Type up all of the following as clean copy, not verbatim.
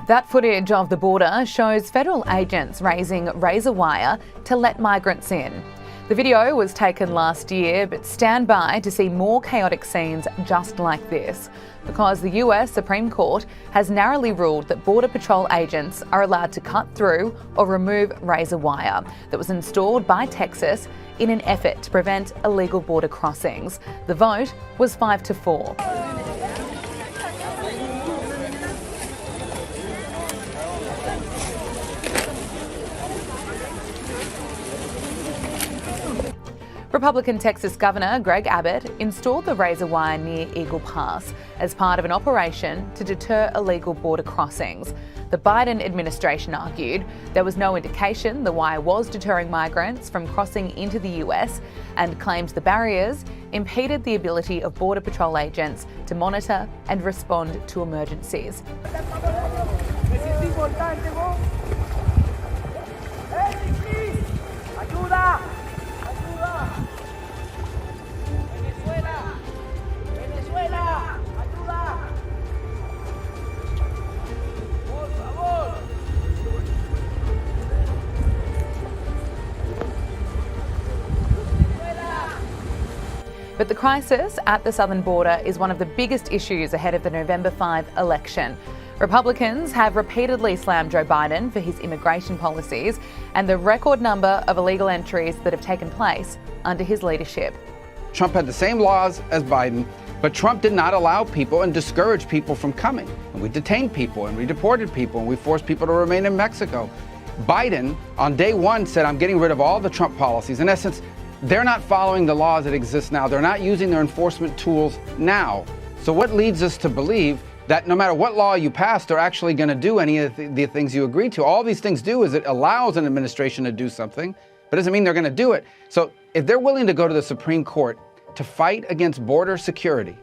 That footage of the border shows federal agents raising razor wire to let migrants in. The video was taken last year, but stand by to see more chaotic scenes just like this, because the US Supreme Court has narrowly ruled that Border Patrol agents are allowed to cut through or remove razor wire that was installed by Texas in an effort to prevent illegal border crossings. The vote was 5-4. Republican Texas Governor Greg Abbott installed the razor wire near Eagle Pass as part of an operation to deter illegal border crossings. The Biden administration argued there was no indication the wire was deterring migrants from crossing into the US and claimed the barriers impeded the ability of Border Patrol agents to monitor and respond to emergencies. But the crisis at the southern border is one of the biggest issues ahead of the November 5 election. Republicans have repeatedly slammed Joe Biden for his immigration policies and the record number of illegal entries that have taken place under his leadership. Trump had the same laws as Biden, but Trump did not allow people and discourage people from coming. And we detained people and we deported people and we forced people to remain in Mexico. Biden, on day one, said, I'm getting rid of all the Trump policies. In essence, they're not following the laws that exist now. They're not using their enforcement tools now. So what leads us to believe that no matter what law you pass, they're actually going to do any of the things you agreed to? All these things do is it allows an administration to do something, but doesn't mean they're going to do it. So if they're willing to go to the Supreme Court to fight against border security,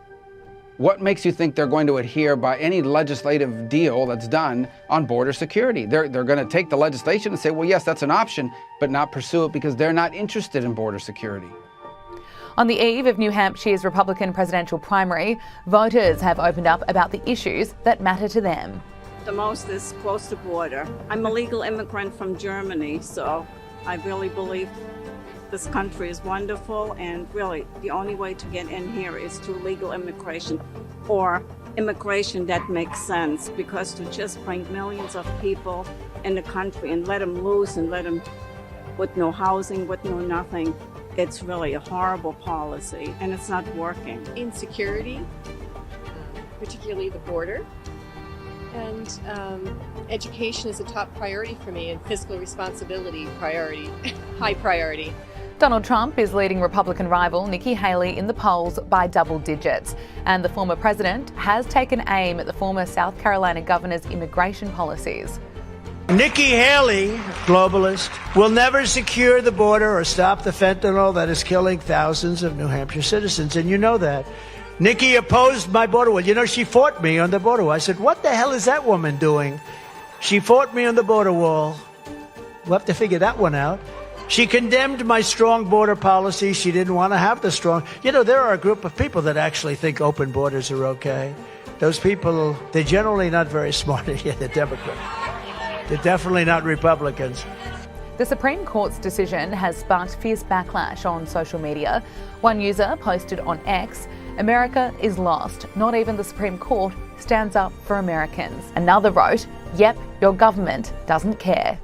what makes you think they're going to adhere by any legislative deal that's done on border security? They're going to take the legislation and say, well, yes, that's an option, but not pursue it because they're not interested in border security. On the eve of New Hampshire's Republican presidential primary, voters have opened up about the issues that matter to them. The most is close to border. I'm a legal immigrant from Germany, so I really believe this country is wonderful, and really the only way to get in here is through legal immigration or immigration that makes sense, because to just bring millions of people in the country and let them loose and let them with no housing, with no nothing, it's really a horrible policy and it's not working. Insecurity, particularly the border, and education is a top priority for me, and fiscal responsibility priority, high priority. Donald Trump is leading Republican rival Nikki Haley in the polls by double digits, and the former president has taken aim at the former South Carolina governor's immigration policies. Nikki Haley, globalist, will never secure the border or stop the fentanyl that is killing thousands of New Hampshire citizens, and you know that. Nikki opposed my border wall. You know, she fought me on the border wall. I said, what the hell is that woman doing? She fought me on the border wall. We'll have to figure that one out. She condemned my strong border policy. She didn't want to have the strong. You know, there are a group of people that actually think open borders are okay. Those people, they're generally not very smart. Yeah, they're Democrats. They're definitely not Republicans. The Supreme Court's decision has sparked fierce backlash on social media. One user posted on X, "America is lost. Not even the Supreme Court stands up for Americans." Another wrote, "Yep, your government doesn't care."